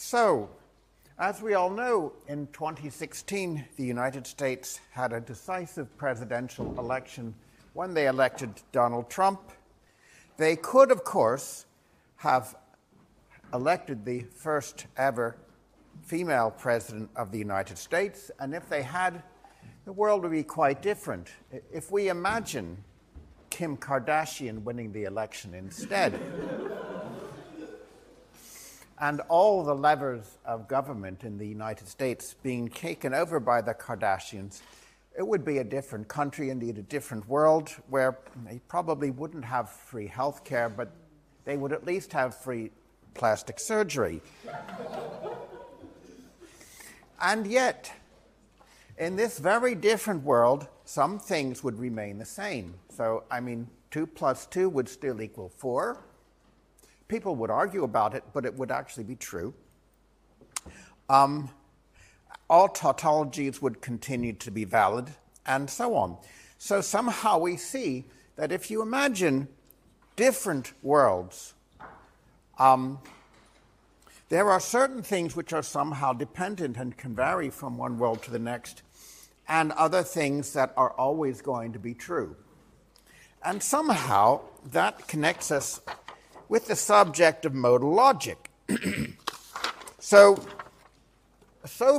So, as we all know, in 2016, the United States had a decisive presidential election when they elected Donald Trump. They could, of course, have elected the first ever female president of the United States, and if they had, the world would be quite different. If we imagine Kim Kardashian winning the election instead, and all the levers of government in the United States being taken over by the Kardashians, it would be a different country, indeed a different world, where they probably wouldn't have free health care, but they would at least have free plastic surgery. And yet, in this very different world, some things would remain the same. So, 2 plus 2 would still equal 4. People would argue about it, but it would actually be true. All tautologies would continue to be valid, and so on. So somehow we see that if you imagine different worlds, there are certain things which are somehow dependent and can vary from one world to the next, and other things that are always going to be true. And somehow that connects us with the subject of modal logic. So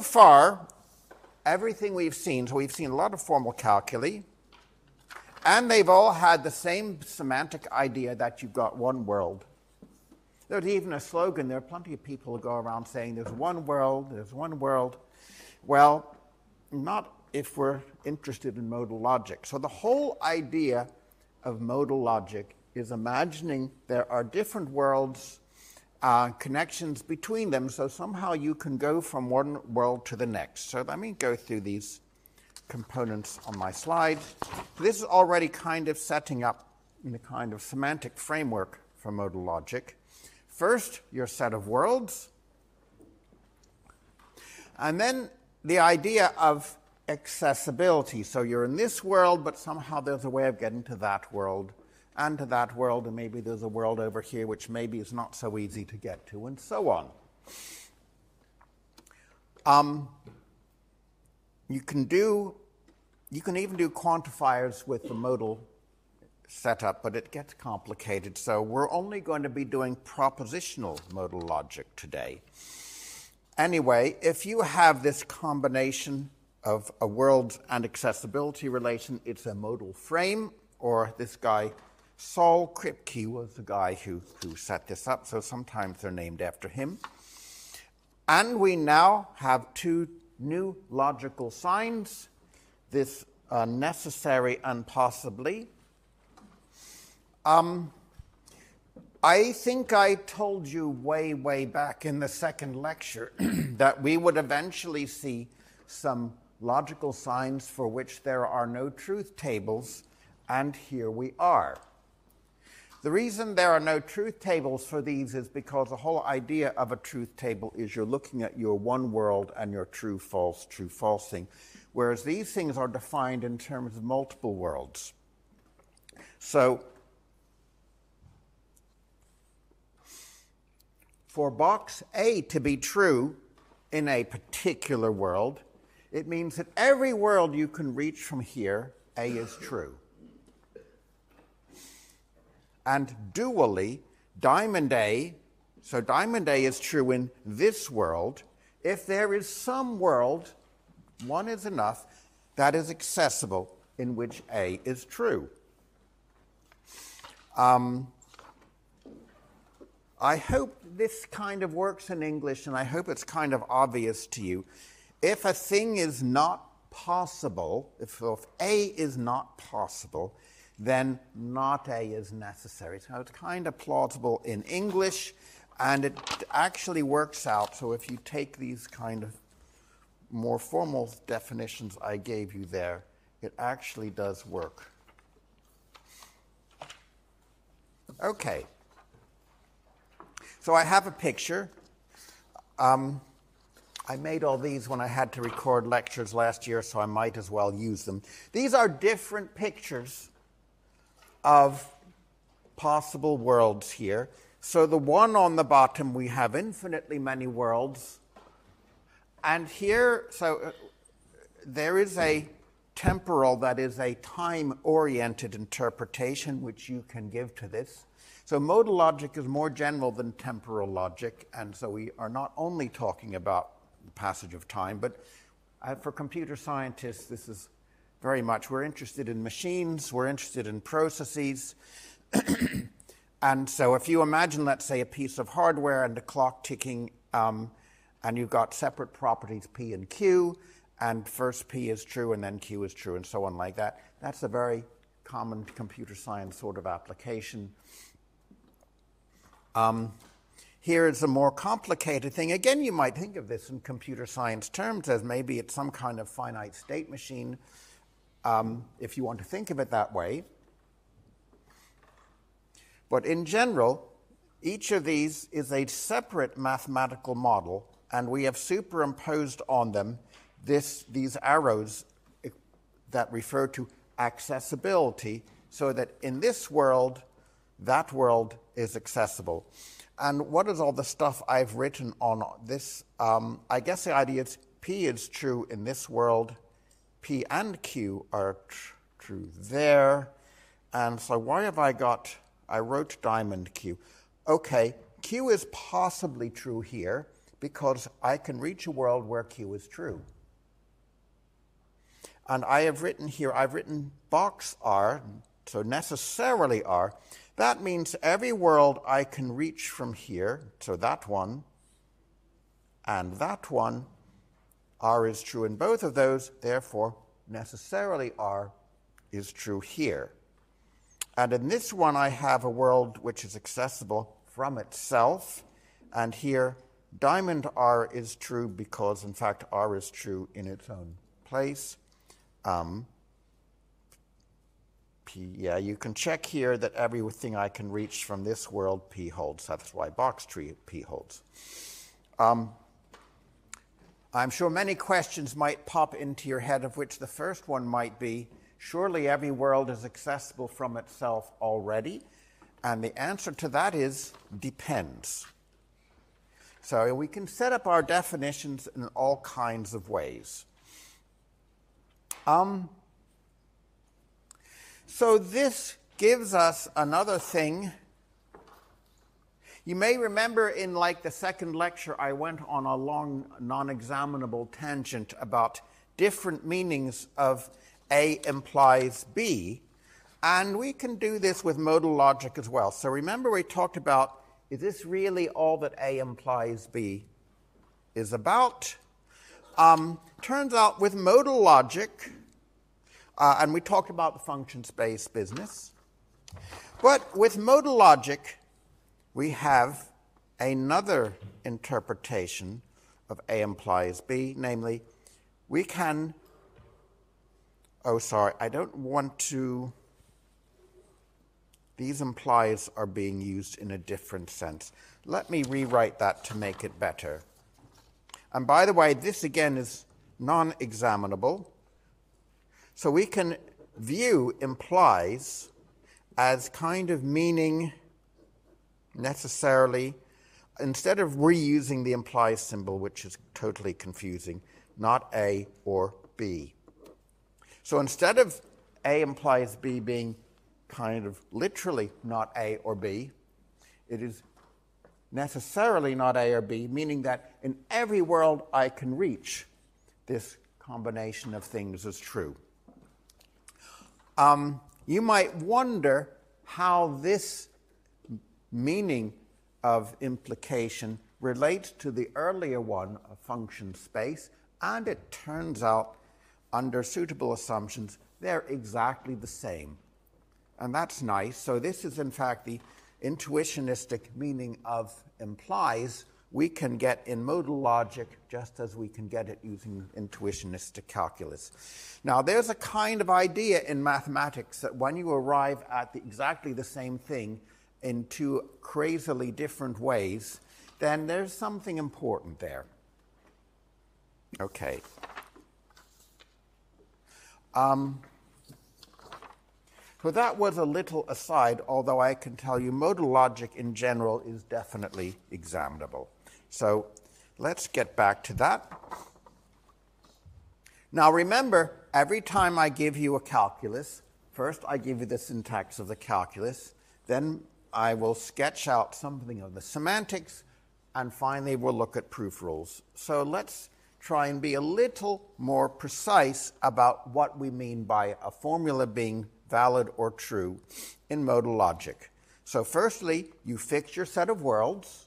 far, everything we've seen a lot of formal calculi, and they've all had the same semantic idea that you've got one world. There's even a slogan. There are plenty of people who go around saying there's one world, there's one world. Well, not if we're interested in modal logic. So the whole idea of modal logic is imagining there are different worlds, connections between them, so somehow you can go from one world to the next. So let me go through these components on my slide. This is already kind of setting up the kind of semantic framework for modal logic. First, your set of worlds, and then the idea of accessibility. So you're in this world, but somehow there's a way of getting to that world, and to that world, and maybe there's a world over here which maybe is not so easy to get to, and so on. You can even do quantifiers with the modal setup, but it gets complicated, so we're only going to be doing propositional modal logic today. Anyway, if you have this combination of a world and accessibility relation, it's a modal frame, or this guy Saul Kripke was the guy who set this up, so sometimes they're named after him. And we now have 2 new logical signs, this necessary and possibly. I think I told you way back in the second lecture that we would eventually see some logical signs for which there are no truth tables, and here we are. The reason there are no truth tables for these is because the whole idea of a truth table is you're looking at your one world and your true, false thing, whereas these things are defined in terms of multiple worlds. So, for box A to be true in a particular world, it means that every world you can reach from here, A is true. And dually, diamond A, so diamond A is true in this world. If there is some world, one is enough, that is accessible in which A is true. I hope this kind of works in English, and I hope it's kind of obvious to you. If a thing is not possible, if A is not possible, then not A is necessary. So it's kind of plausible in English, and it actually works out. So if you take these kind of more formal definitions I gave you there, it actually does work. Okay. So I have a picture. I made all these when I had to record lectures last year, so I might as well use them. These are different pictures of possible worlds here. So the one on the bottom, we have infinitely many worlds. And here, there is a temporal, that is a time-oriented interpretation which you can give to this. So modal logic is more general than temporal logic, and so we are not only talking about the passage of time, but for computer scientists, this is very much, we're interested in machines, we're interested in processes. And so if you imagine, let's say, a piece of hardware and a clock ticking, and you've got separate properties P and Q, and first P is true and then Q is true and so on like that. That's a very common computer science sort of application. Here is a more complicated thing. Again, you might think of this in computer science terms as maybe it's some kind of finite state machine, if you want to think of it that way. But in general, each of these is a separate mathematical model, and we have superimposed on them these arrows that refer to accessibility, so that in this world, that world is accessible. And what is all the stuff I've written on this? I guess the idea is P is true in this world, P and Q are true there. And so why have I wrote diamond Q. Okay, Q is possibly true here because I can reach a world where Q is true. And I've written box R, so necessarily R. That means every world I can reach from here, so that one and that one, R is true in both of those, therefore necessarily R is true here. And in this one I have a world which is accessible from itself, and here diamond R is true because in fact R is true in its own place. P, you can check here that everything I can reach from this world P holds. That's why box tree P holds. I'm sure many questions might pop into your head, of which the first one might be, surely every world is accessible from itself already? And the answer to that is, depends. So we can set up our definitions in all kinds of ways. So this gives us another thing. You may remember in the second lecture I went on a long non-examinable tangent about different meanings of A implies B, and we can do this with modal logic as well. So remember we talked about, is this really all that A implies B is about? Turns out with modal logic, and we talked about the function space business, but with modal logic, we have another interpretation of A implies B, namely, we can, these implies are being used in a different sense. Let me rewrite that to make it better. And by the way, this again is non-examinable. So we can view implies as kind of meaning necessarily, instead of reusing the implies symbol, which is totally confusing, not A or B. So instead of A implies B being kind of literally not A or B, it is necessarily not A or B, meaning that in every world I can reach, this combination of things is true. You might wonder how this meaning of implication relates to the earlier one, a function space, and it turns out, under suitable assumptions, they're exactly the same. And that's nice. So this is, in fact, the intuitionistic meaning of implies we can get in modal logic just as we can get it using intuitionistic calculus. Now, there's a kind of idea in mathematics that when you arrive at exactly the same thing in two crazily different ways, then there's something important there. Okay. So that was a little aside, although I can tell you modal logic in general is definitely examinable. So let's get back to that. Now remember, every time I give you a calculus, first I give you the syntax of the calculus, then I will sketch out something of the semantics, and finally we'll look at proof rules. So let's try and be a little more precise about what we mean by a formula being valid or true in modal logic. So firstly, you fix your set of worlds.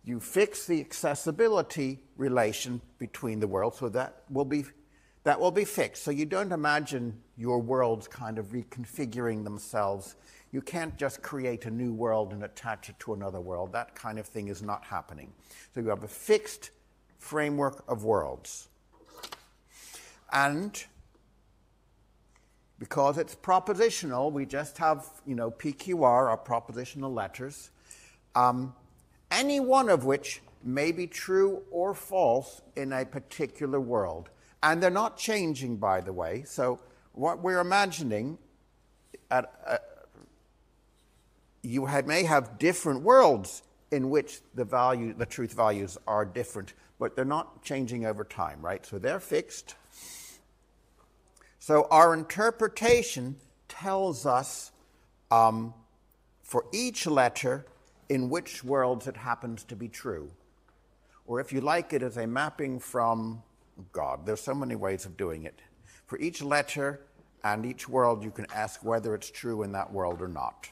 You fix the accessibility relation between the worlds, so that will be fixed. So you don't imagine your worlds kind of reconfiguring themselves. You can't just create a new world and attach it to another world. That kind of thing is not happening. So you have a fixed framework of worlds. And because it's propositional, we just have, PQR, our propositional letters, any one of which may be true or false in a particular world. And they're not changing, by the way. So what we're imagining, may have different worlds in which the truth values are different, but they're not changing over time, right? So they're fixed. So our interpretation tells us for each letter in which worlds it happens to be true. Or if you like it as a mapping from God, there's so many ways of doing it. For each letter and each world, you can ask whether it's true in that world or not.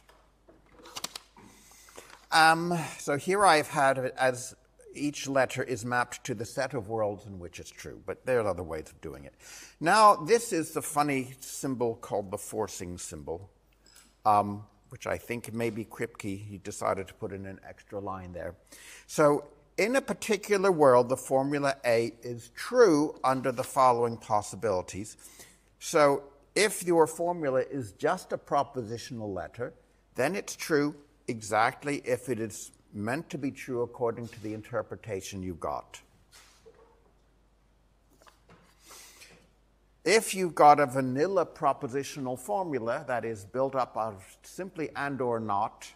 So here I've had it as each letter is mapped to the set of worlds in which it's true, but there are other ways of doing it. Now, this is the funny symbol called the forcing symbol, which I think may be Kripke. He decided to put in an extra line there. So in a particular world, the formula A is true under the following possibilities. So if your formula is just a propositional letter, then it's true exactly if it is meant to be true according to the interpretation you got. If you've got a vanilla propositional formula that is built up out of simply and or not,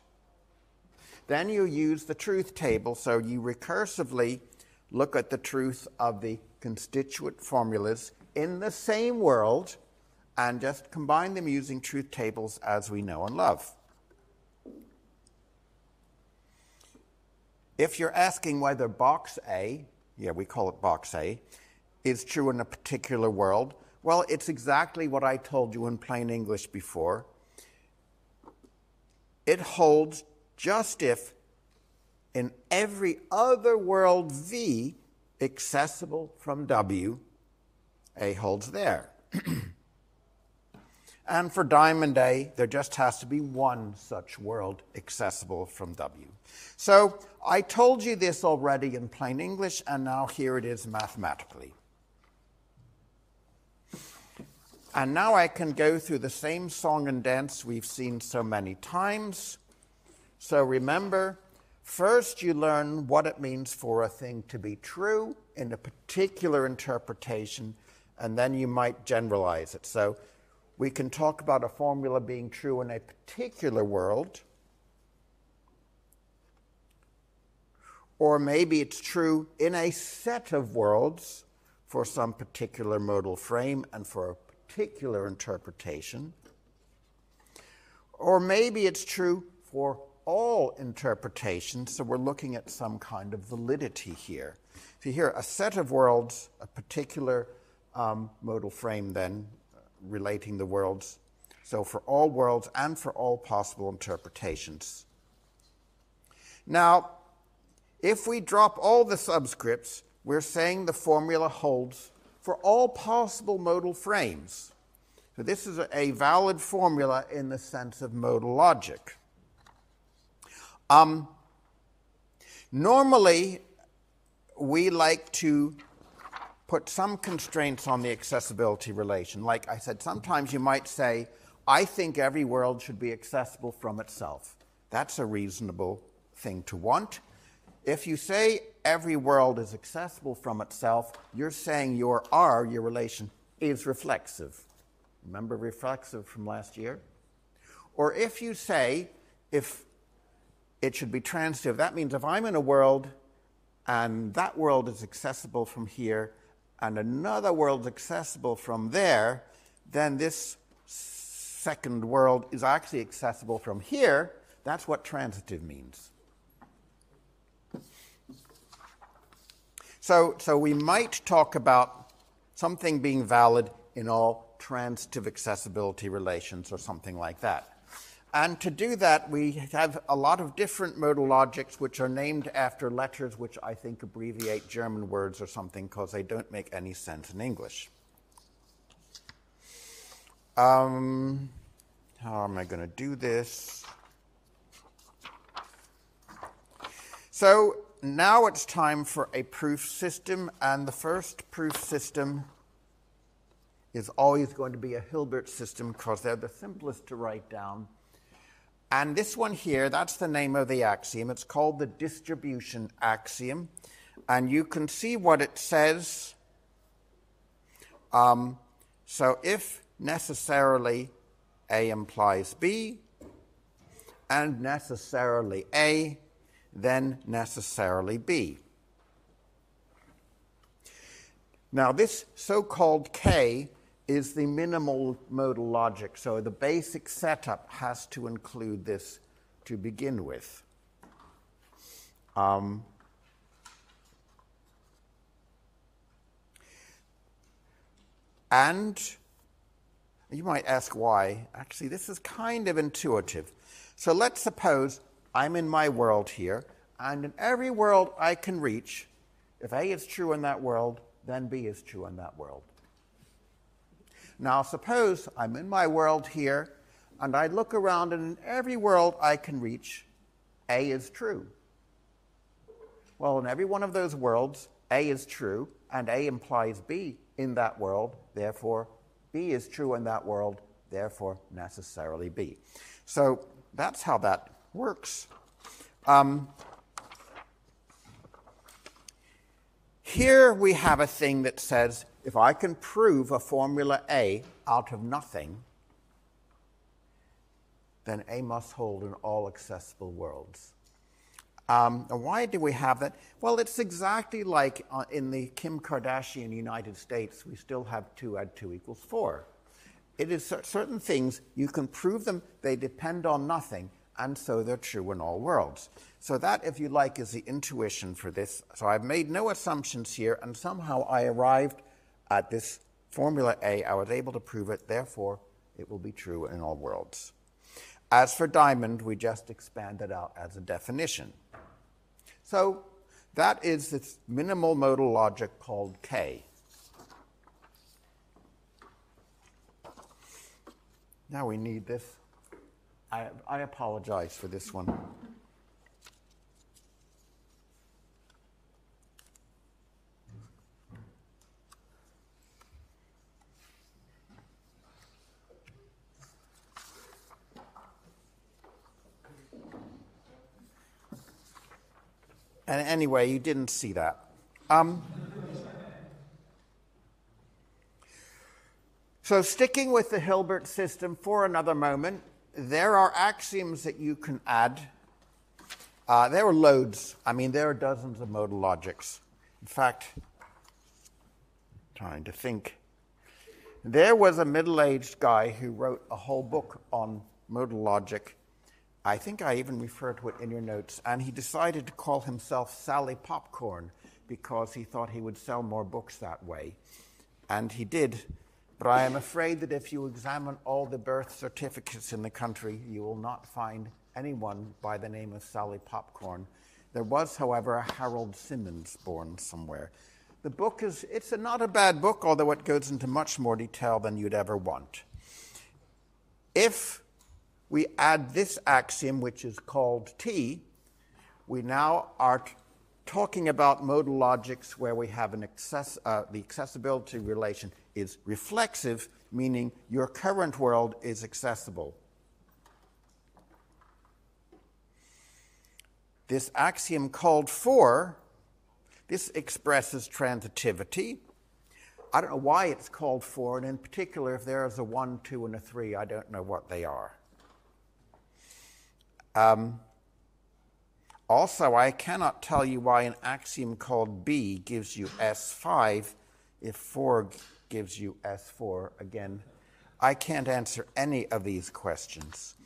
then you use the truth table. So you recursively look at the truth of the constituent formulas in the same world and just combine them using truth tables as we know and love. If you're asking whether box A, we call it box A, is true in a particular world, well, it's exactly what I told you in plain English before. It holds just if in every other world V accessible from W, A holds there. And for diamond A, there just has to be one such world accessible from W. So I told you this already in plain English, and now here it is mathematically. And now I can go through the same song and dance we've seen so many times. So remember, first you learn what it means for a thing to be true in a particular interpretation, and then you might generalize it. So we can talk about a formula being true in a particular world, or maybe it's true in a set of worlds for some particular modal frame and for a particular interpretation, or maybe it's true for all interpretations, so we're looking at some kind of validity here. So here, a set of worlds, a particular modal frame then, relating the worlds, so for all worlds and for all possible interpretations. Now, if we drop all the subscripts, we're saying the formula holds for all possible modal frames. So this is a valid formula in the sense of modal logic. Normally, we like to put some constraints on the accessibility relation. Like I said, sometimes you might say, I think every world should be accessible from itself. That's a reasonable thing to want. If you say every world is accessible from itself, you're saying your relation, is reflexive. Remember reflexive from last year? Or if you say, if it should be transitive, that means if I'm in a world and that world is accessible from here and another world is accessible from there, then this second world is actually accessible from here. That's what transitive means. So we might talk about something being valid in all transitive accessibility relations or something like that. And to do that, we have a lot of different modal logics which are named after letters which I think abbreviate German words or something because they don't make any sense in English. How am I going to do this? So now it's time for a proof system, and the first proof system is always going to be a Hilbert system because they're the simplest to write down. And this one here, that's the name of the axiom. It's called the distribution axiom. And you can see what it says. So if necessarily A implies B, and necessarily A, then necessarily B. Now this so-called K is the minimal modal logic, so the basic setup has to include this to begin with. And you might ask why. Actually, this is kind of intuitive. So let's suppose I'm in my world here, and in every world I can reach, if A is true in that world, then B is true in that world. Now suppose I'm in my world here, and I look around, and in every world I can reach, A is true. Well, in every one of those worlds, A is true, and A implies B in that world, therefore B is true in that world, therefore necessarily B. So that's how that works. Here we have a thing that says, if I can prove a formula A out of nothing, then A must hold in all accessible worlds. Why do we have that? Well, it's exactly like in the Kim Kardashian United States, we still have 2 add 2 equals 4. It is certain things, you can prove them, they depend on nothing, and so they're true in all worlds. So that, if you like, is the intuition for this. So I've made no assumptions here, and somehow I arrived at this formula A. I was able to prove it, therefore it will be true in all worlds. As for diamond, we just expand it out as a definition. So that is this minimal modal logic called K. Now we need this. I apologize for this one. And anyway, you didn't see that. So sticking with the Hilbert system for another moment, there are axioms that you can add. There are loads. I mean, there are dozens of modal logics. In fact, trying to think. There was a middle-aged guy who wrote a whole book on modal logic. I think I even refer to it in your notes. And he decided to call himself Sally Popcorn because he thought he would sell more books that way. And he did. But I am afraid that if you examine all the birth certificates in the country, you will not find anyone by the name of Sally Popcorn. There was, however, a Harold Simmons born somewhere. The book it's not a bad book, although it goes into much more detail than you'd ever want. If we add this axiom, which is called T, we now are talking about modal logics where we have the accessibility relation is reflexive, meaning your current world is accessible. This axiom called 4, this expresses transitivity. I don't know why it's called 4, and in particular, if there is a 1, 2, and a 3, I don't know what they are. Also, I cannot tell you why an axiom called B gives you S5 if 4 gives you S4. Again, I can't answer any of these questions.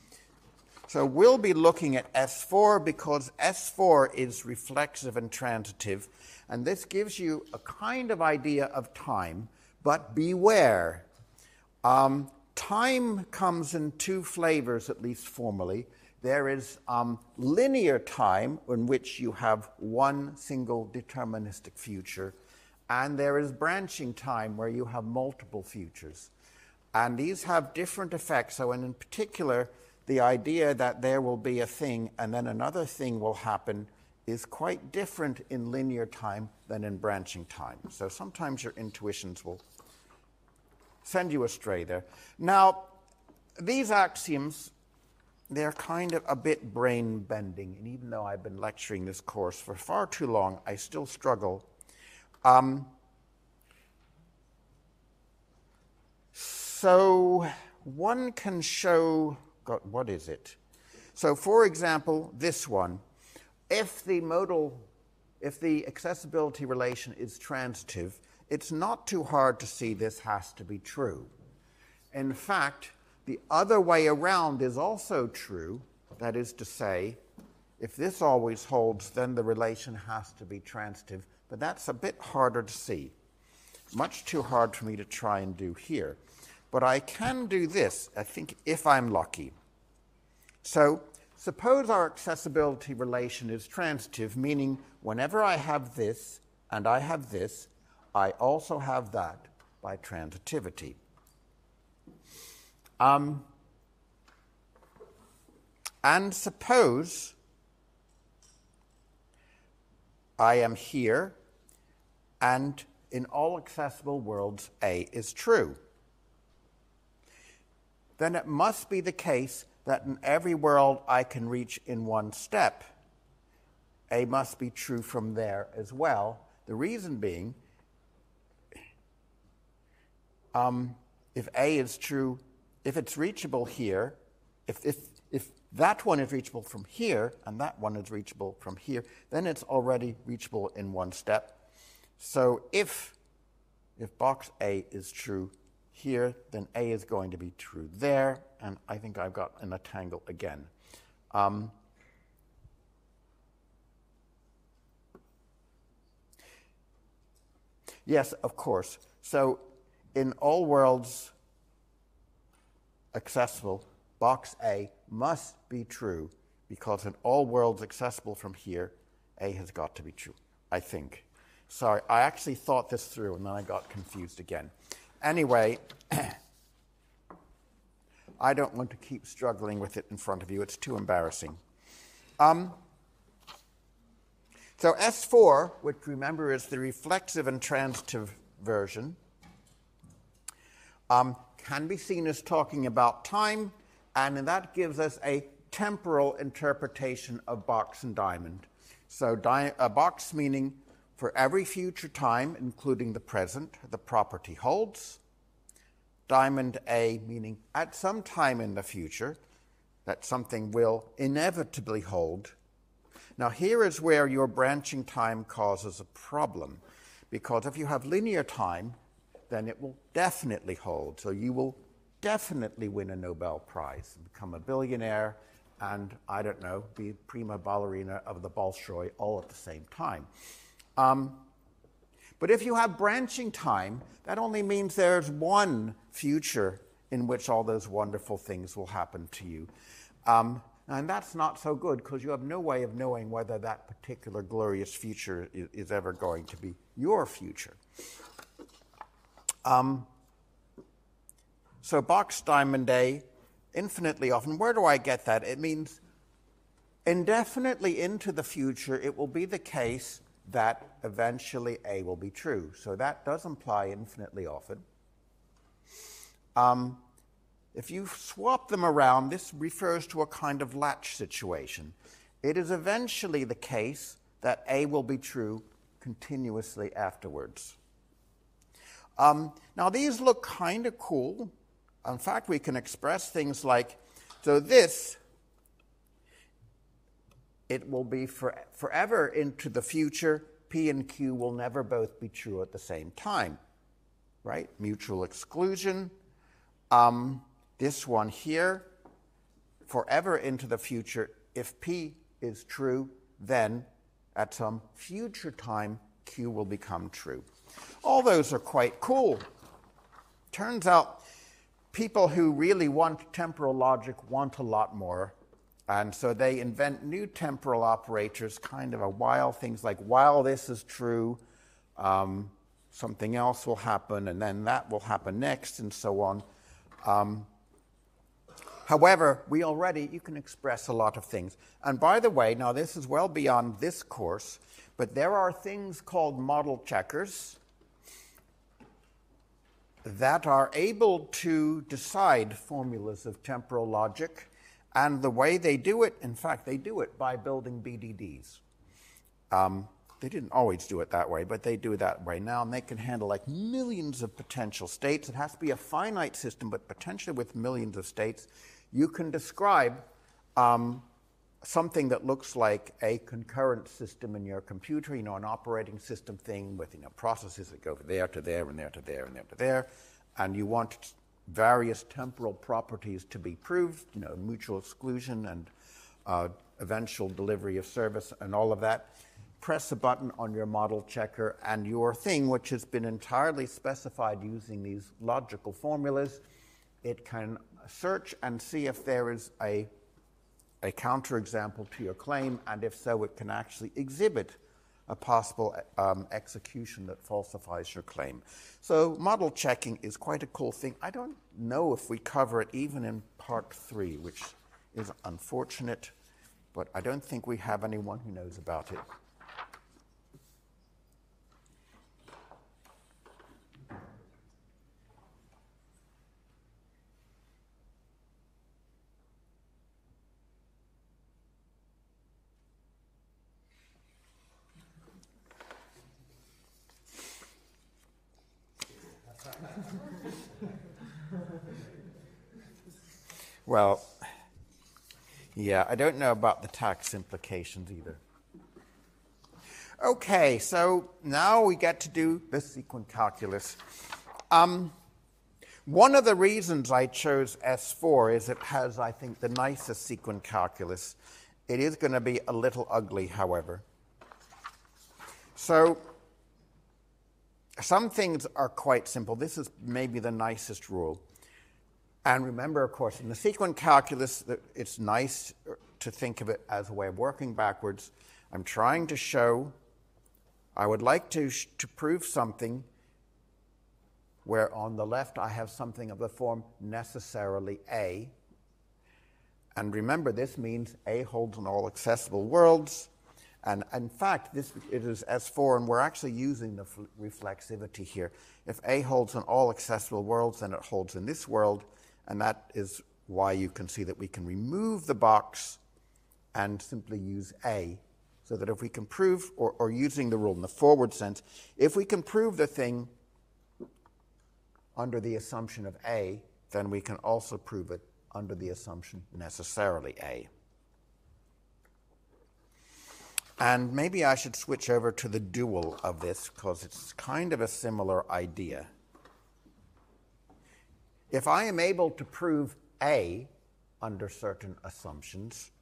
So we'll be looking at S4 because S4 is reflexive and transitive, and this gives you a kind of idea of time, but beware. Time comes in two flavors, at least formally. There is linear time, in which you have one single deterministic future, and there is branching time, where you have multiple futures. And these have different effects. So in particular, the idea that there will be a thing and then another thing will happen is quite different in linear time than in branching time. So sometimes your intuitions will send you astray there. Now, these axioms, they're kind of a bit brain-bending, and even though I've been lecturing this course for far too long, I still struggle. So one can show, God, what is it? So for example, this one, if the accessibility relation is transitive, it's not too hard to see this has to be true. In fact, the other way around is also true. That is to say, if this always holds, then the relation has to be transitive. But that's a bit harder to see. Much too hard for me to try and do here. But I can do this, I think, if I'm lucky. So suppose our accessibility relation is transitive, meaning whenever I have this and I have this, I also have that by transitivity. And suppose I am here, and in all accessible worlds, A is true. Then it must be the case that in every world I can reach in one step, A must be true from there as well. The reason being, if A is true, if it's reachable here, if that one is reachable from here and that one is reachable from here, then it's already reachable in one step. So if box A is true here, then A is going to be true there, and I think I've got in a tangle again. Yes, of course. So in all worlds accessible, box A must be true, because in all worlds accessible from here, A has got to be true, I think. Sorry, I actually thought this through, and then I got confused again. Anyway, I don't want to keep struggling with it in front of you. It's too embarrassing. So S4, which remember is the reflexive and transitive version, can be seen as talking about time, and that gives us a temporal interpretation of box and diamond. So a box meaning for every future time, including the present, the property holds. Diamond A meaning at some time in the future that something will inevitably hold. Now here is where your branching time causes a problem, because if you have linear time, then it will definitely hold. So you will definitely win a Nobel Prize, become a billionaire, and, I don't know, be prima ballerina of the Bolshoi all at the same time. But if you have branching time, that only means there's one future in which all those wonderful things will happen to you. And that's not so good, because you have no way of knowing whether that particular glorious future is ever going to be your future. So box diamond A, infinitely often. Where do I get that? It means indefinitely into the future, it will be the case that eventually A will be true. So that does imply infinitely often. If you swap them around, this refers to a kind of latch situation. It is eventually the case that A will be true continuously afterwards. Now these look kind of cool. In fact, we can express things like, so this, it will be forever into the future. P and Q will never both be true at the same time, right? Mutual exclusion. This one here, forever into the future. If P is true, then at some future time, Q will become true. All those are quite cool. Turns out people who really want temporal logic want a lot more. And so they invent new temporal operators, kind of a while, things like while this is true, something else will happen, and then that will happen next, and so on. However, you can express a lot of things. And by the way, now this is well beyond this course, but there are things called model checkers that are able to decide formulas of temporal logic. And the way they do it, in fact, they do it by building BDDs. They didn't always do it that way, but they do it that way now, and they can handle like millions of potential states. It has to be a finite system, but potentially with millions of states. You can describe something that looks like a concurrent system in your computer, an operating system thing with processes that go from there to there and there to there and there to there, and you want various temporal properties to be proved, mutual exclusion and eventual delivery of service and all of that. Press a button on your model checker, and your thing, which has been entirely specified using these logical formulas, it can search and see if there is a counterexample to your claim, and if so, it can actually exhibit a possible execution that falsifies your claim. So model checking is quite a cool thing. I don't know if we cover it even in part 3, which is unfortunate, but I don't think we have anyone who knows about it. Well, yeah, I don't know about the tax implications either. Okay, so now we get to do the sequent calculus. One of the reasons I chose S4 is it has, I think, the nicest sequent calculus. It is going to be a little ugly, however. So some things are quite simple. This is maybe the nicest rule. And remember, of course, in the sequent calculus, it's nice to think of it as a way of working backwards. I'm trying to show, I would like to prove something where on the left I have something of the form necessarily A. And remember, this means A holds in all accessible worlds. And in fact, it is S4, and we're actually using the reflexivity here. If A holds in all accessible worlds, then it holds in this world. And that is why you can see that we can remove the box and simply use A, so that if we can prove, or using the rule in the forward sense, if we can prove the thing under the assumption of A, then we can also prove it under the assumption necessarily A. And maybe I should switch over to the dual of this, because it's kind of a similar idea. If I am able to prove A under certain assumptions,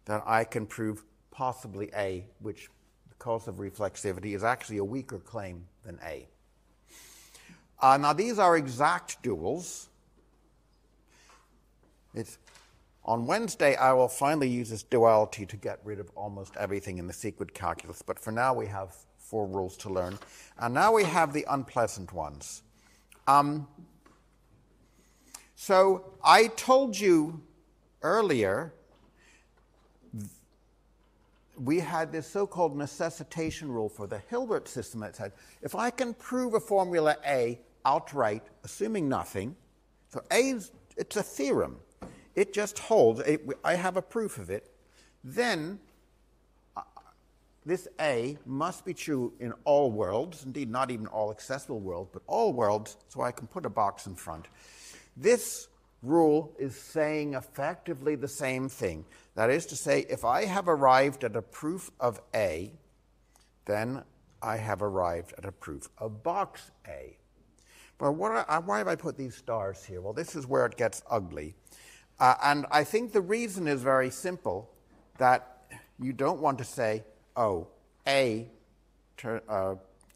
then I can prove possibly A, which, because of reflexivity, is actually a weaker claim than A. Now, these are exact duals. On Wednesday, I will finally use this duality to get rid of almost everything in the sequent calculus, but for now we have 4 rules to learn. And now we have the unpleasant ones. So I told you earlier we had this so-called necessitation rule for the Hilbert system that said, if I can prove a formula A outright, assuming nothing, so it's a theorem. It just holds. I have a proof of it. Then this A must be true in all worlds, indeed not even all accessible worlds, but all worlds, so I can put a box in front. This rule is saying effectively the same thing. That is to say, if I have arrived at a proof of A, then I have arrived at a proof of box A. But why have I put these stars here? Well, this is where it gets ugly. And I think the reason is very simple, that you don't want to say, oh,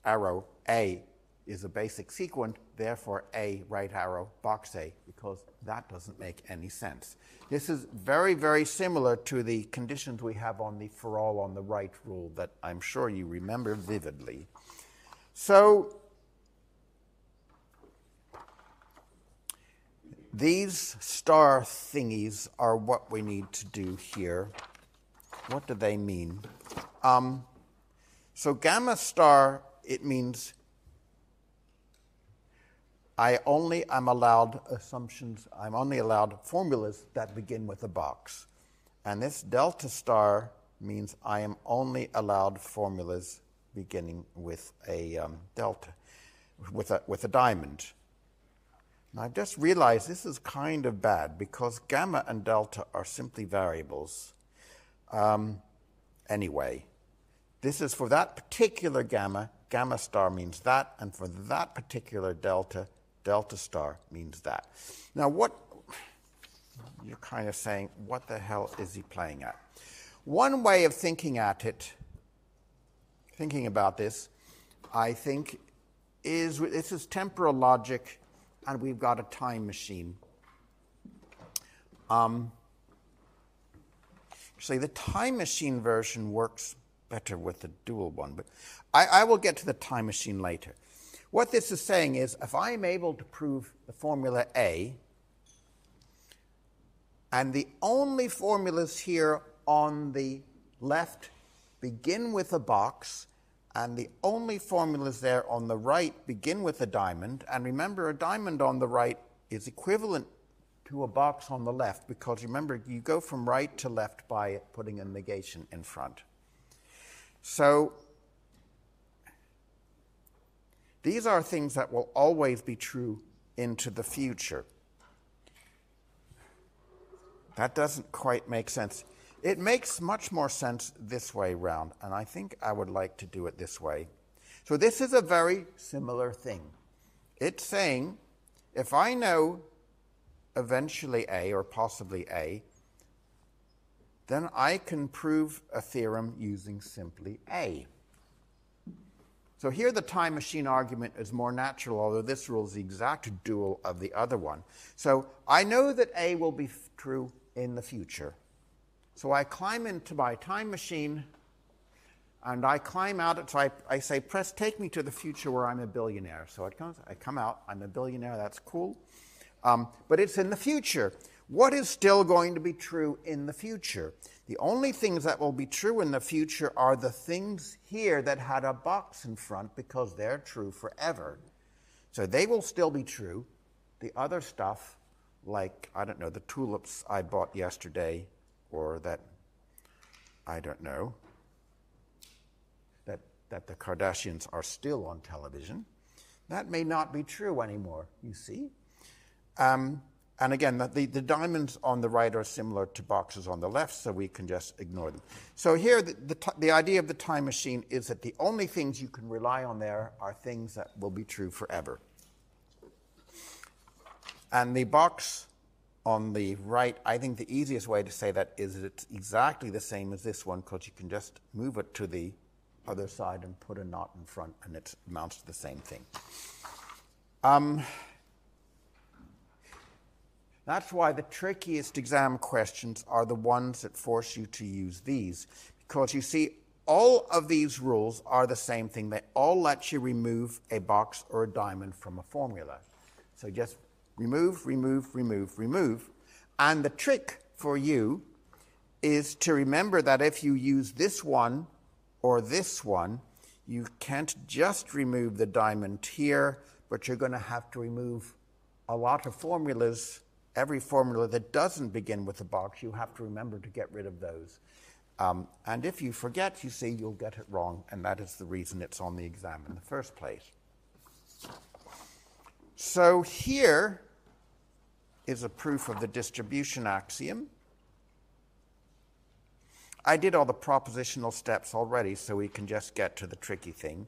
arrow A is a basic sequent, therefore A, right arrow, box A, because that doesn't make any sense. This is very, very similar to the conditions we have on the for all on the right rule that I'm sure you remember vividly. So these star thingies are what we need to do here. What do they mean? So gamma star, it means I'm only allowed formulas that begin with a box. And this delta star means I am only allowed formulas beginning with a delta, with a diamond. And I've just realized this is kind of bad because gamma and delta are simply variables. Anyway, this is for that particular gamma, gamma star means that, and for that particular delta, delta star means that. Now what, you're kind of saying, what the hell is he playing at? One way of thinking about this, I think, is this is temporal logic, and we've got a time machine. Actually, the time machine version works better with the dual one, but I will get to the time machine later. What this is saying is, if I am able to prove the formula A, and the only formulas here on the left begin with a box, and the only formulas there on the right begin with a diamond, and remember a diamond on the right is equivalent to a box on the left, because remember you go from right to left by putting a negation in front. So these are things that will always be true into the future. That doesn't quite make sense. It makes much more sense this way round, and I think I would like to do it this way. So this is a very similar thing. It's saying, if I know eventually A, or possibly A, then I can prove a theorem using simply A. So here the time machine argument is more natural, although this rule is the exact dual of the other one. So I know that A will be true in the future. So I climb into my time machine, and I climb out it. So I say, press take me to the future where I'm a billionaire. So it comes, I come out, I'm a billionaire, that's cool. But it's in the future. What is still going to be true in the future? The only things that will be true in the future are the things here that had a box in front, because they're true forever. So they will still be true. The other stuff, like, I don't know, the tulips I bought yesterday, or that, I don't know, that the Kardashians are still on television, that may not be true anymore, you see? And again, the diamonds on the right are similar to boxes on the left, so we can just ignore them. So here, the idea of the time machine is that the only things you can rely on there are things that will be true forever. And the box on the right, I think the easiest way to say that is that it's exactly the same as this one, because you can just move it to the other side and put a knot in front, and it amounts to the same thing. That's why the trickiest exam questions are the ones that force you to use these, because you see, all of these rules are the same thing. They all let you remove a box or a diamond from a formula. So just remove, remove, remove, remove. And the trick for you is to remember that if you use this one or this one, you can't just remove the diamond here, but you're going to have to remove a lot of formulas. Every formula that doesn't begin with a box, you have to remember to get rid of those. And if you forget, you see, you'll get it wrong, and that is the reason it's on the exam in the first place. So here is a proof of the distribution axiom. I did all the propositional steps already, so we can just get to the tricky thing.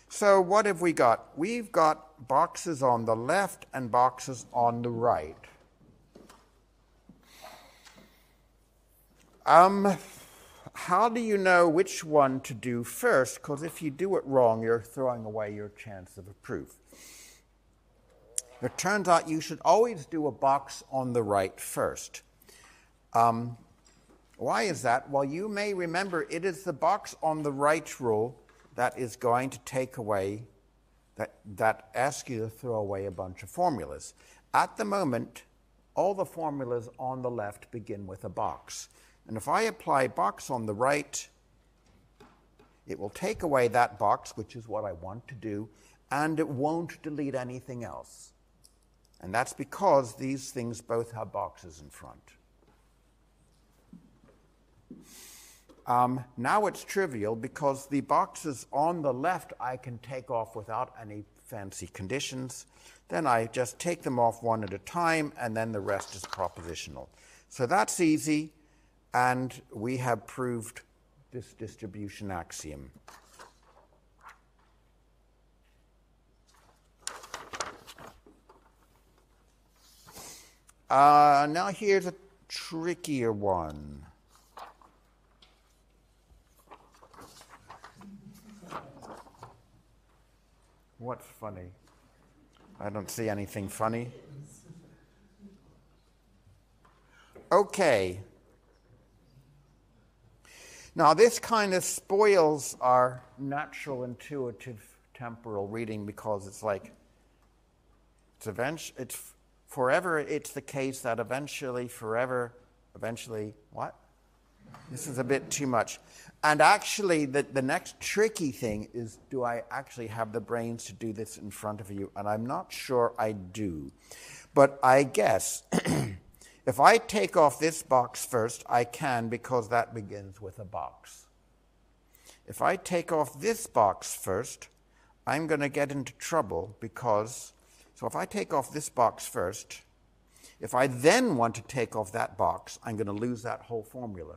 So what have we got? We've got boxes on the left and boxes on the right. How do you know which one to do first? Because if you do it wrong, you're throwing away your chance of a proof. It turns out you should always do a box on the right first. Why is that? Well, you may remember it is the box on the right rule that is going to take away, that asks you to throw away a bunch of formulas. At the moment, all the formulas on the left begin with a box. And if I apply box on the right, it will take away that box, which is what I want to do, and it won't delete anything else. And that's because these things both have boxes in front. Now it's trivial because the boxes on the left I can take off without any fancy conditions. Then I just take them off one at a time, and then the rest is propositional. So that's easy, and we have proved this distribution axiom. Now here's a trickier one. What's funny? I don't see anything funny. Okay. Now this kind of spoils our natural, intuitive, temporal reading because it's like, it's forever, it's the case that eventually, forever, eventually, what? This is a bit too much. And actually, the next tricky thing is, do I actually have the brains to do this in front of you? And I'm not sure I do. But I guess if I take off this box first, I can, because that begins with a box. If I take off this box first, I'm going to get into trouble because, so if I take off this box first, if I then want to take off that box, I'm going to lose that whole formula.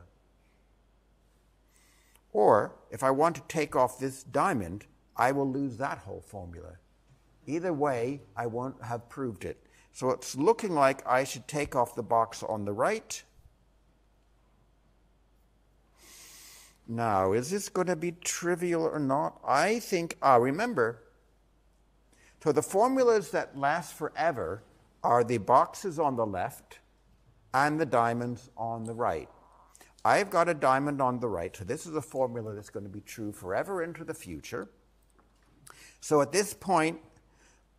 Or, if I want to take off this diamond, I will lose that whole formula. Either way, I won't have proved it. So it's looking like I should take off the box on the right. Now, is this going to be trivial or not? I think, remember, so the formulas that last forever are the boxes on the left and the diamonds on the right. I've got a diamond on the right, so this is a formula that's going to be true forever into the future. So at this point,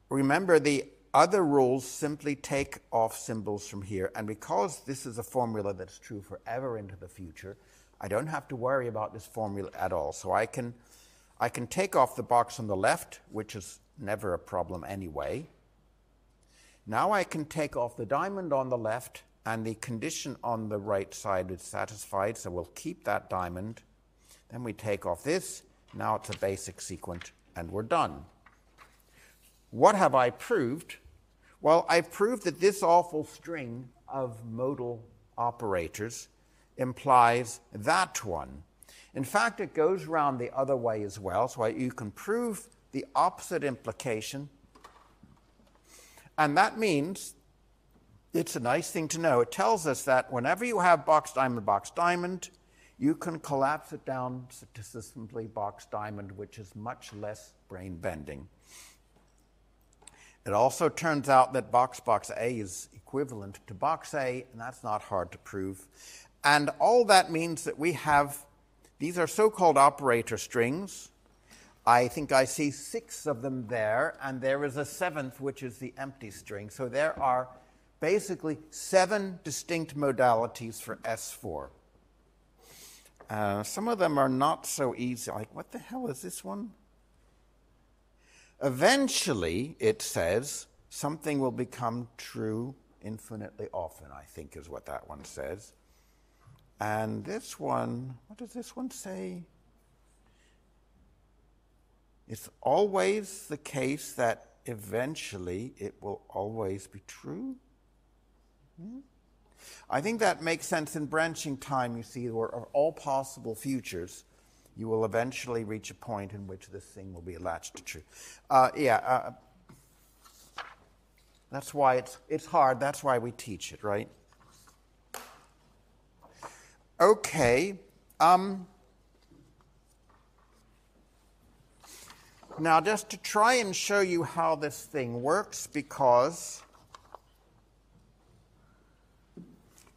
remember the other rules simply take off symbols from here, and because this is a formula that's true forever into the future, I don't have to worry about this formula at all. So I can take off the box on the left, which is never a problem anyway. Now I can take off the diamond on the left, and the condition on the right side is satisfied, so we'll keep that diamond. Then we take off this. Now it's a basic sequent, and we're done. What have I proved? Well, I've proved that this awful string of modal operators implies that one. In fact, it goes around the other way as well, so you can prove the opposite implication. And that means, it's a nice thing to know, it tells us that whenever you have box, diamond, you can collapse it down to simply box, diamond, which is much less brain bending. It also turns out that box A is equivalent to box A, and that's not hard to prove. And all that means that we have, these are so-called operator strings. I think I see 6 of them there, and there is a 7th, which is the empty string. So there are basically 7 distinct modalities for S4. Some of them are not so easy. Like, what the hell is this one? Eventually, it says, something will become true infinitely often, I think is what that one says. And this one, what does this one say? It's always the case that eventually it will always be true. I think that makes sense. In branching time, you see, there are all possible futures. You will eventually reach a point in which this thing will be latched to true. That's why it's hard. That's why we teach it, right? Okay. Now, just to try and show you how this thing works, because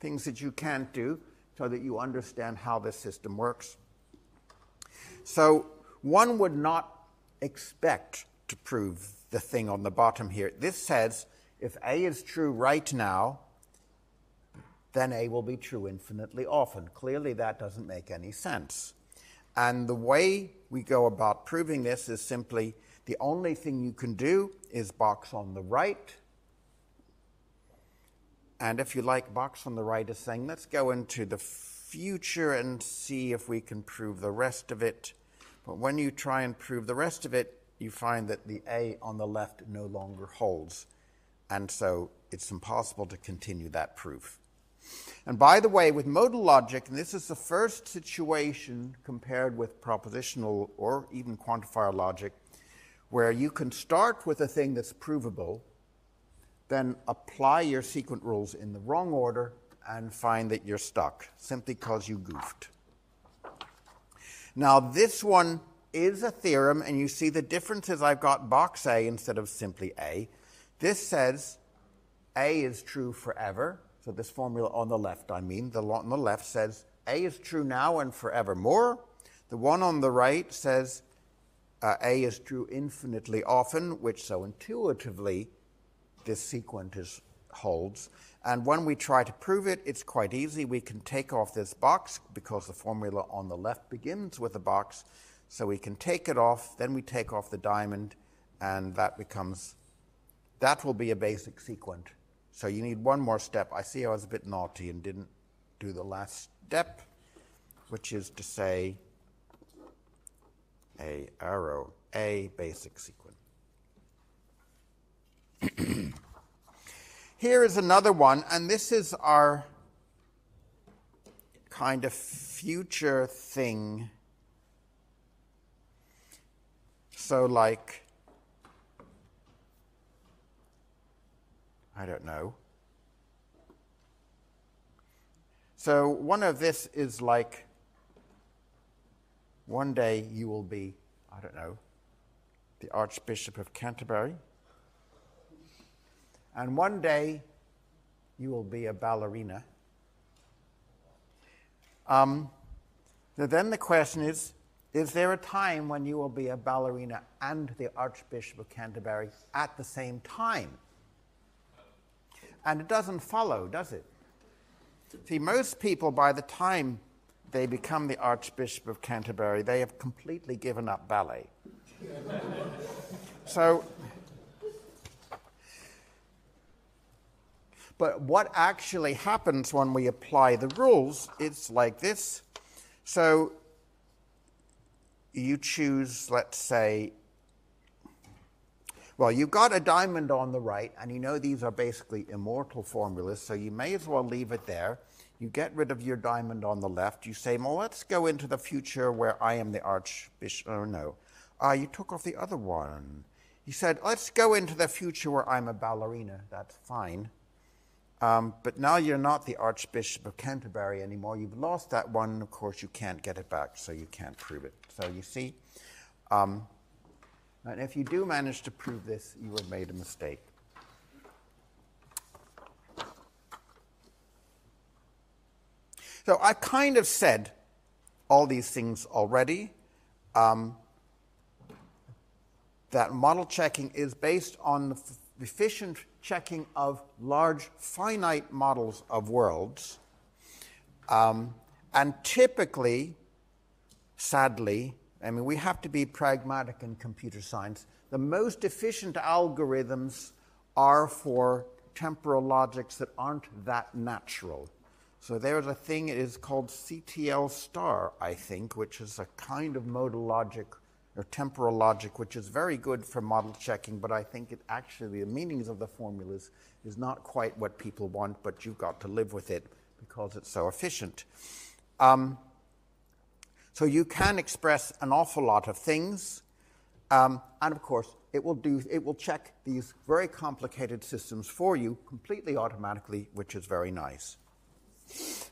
things that you can't do so that you understand how this system works. So one would not expect to prove the thing on the bottom here. This says if A is true right now, then A will be true infinitely often. Clearly that doesn't make any sense. And the way we go about proving this is simply the only thing you can do is box on the right. And if you like, box on the right is saying, let's go into the future and see if we can prove the rest of it. But when you try and prove the rest of it, you find that the A on the left no longer holds. And so it's impossible to continue that proof. And by the way, with modal logic, and this is the first situation compared with propositional or even quantifier logic, where you can start with a thing that's provable, then apply your sequent rules in the wrong order and find that you're stuck, simply because you goofed. Now, this one is a theorem, and you see the difference is I've got box A instead of simply A. This says A is true forever. So this formula on the left, the one on the left says A is true now and forevermore. The one on the right says A is true infinitely often, which so intuitively this sequent holds. And when we try to prove it, it's quite easy. We can take off this box because the formula on the left begins with a box. So we can take it off, then we take off the diamond, and that will be a basic sequent. So you need one more step. I see I was a bit naughty and didn't do the last step, which is to say A arrow, A basic sequence. Here is another one, and this is our kind of future thing. So like, I don't know. So one of this is like, one day you will be, I don't know, the Archbishop of Canterbury. And one day you will be a ballerina. Then the question is there a time when you will be a ballerina and the Archbishop of Canterbury at the same time? And it doesn't follow, does it? See, most people, by the time they become the Archbishop of Canterbury, they have completely given up ballet. But what actually happens when we apply the rules, it's like this. So you choose, let's say, well, you've got a diamond on the right, and you know these are basically immortal formulas, so you may as well leave it there. You get rid of your diamond on the left. You say, well, let's go into the future where I am the Archbishop. Oh, no. You took off the other one. You said, let's go into the future where I'm a ballerina. That's fine. But now you're not the Archbishop of Canterbury anymore. You've lost that one. Of course, you can't get it back, so you can't prove it. So you see, and if you do manage to prove this, you have made a mistake. So I kind of said all these things already. That model checking is based on the efficient checking of large finite models of worlds. And typically, sadly, I mean, we have to be pragmatic in computer science. The most efficient algorithms are for temporal logics that aren't that natural. So there's a thing, it is called CTL star, I think, which is a kind of modal logic or temporal logic, which is very good for model checking, but I think it actually, the meanings of the formulas is not quite what people want, but you've got to live with it because it's so efficient. So you can express an awful lot of things, and of course, it will check these very complicated systems for you completely automatically, which is very nice.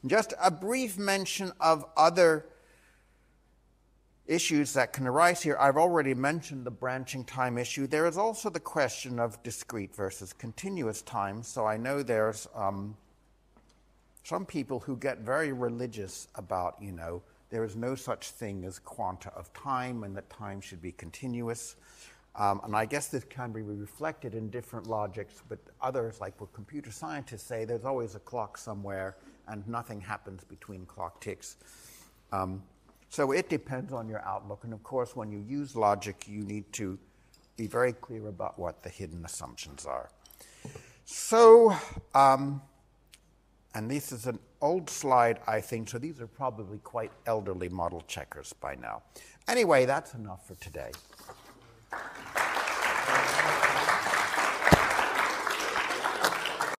Just a brief mention of other issues that can arise here. I've already mentioned the branching time issue. There is also the question of discrete versus continuous time. So I know there's some people who get very religious about, there is no such thing as quanta of time and that time should be continuous. And I guess this can be reflected in different logics, but others, like what computer scientists say, there's always a clock somewhere and nothing happens between clock ticks. So it depends on your outlook. And of course, when you use logic, you need to be very clear about what the hidden assumptions are. So, and this is an old slide, I think, so these are probably quite elderly model checkers by now. Anyway, that's enough for today.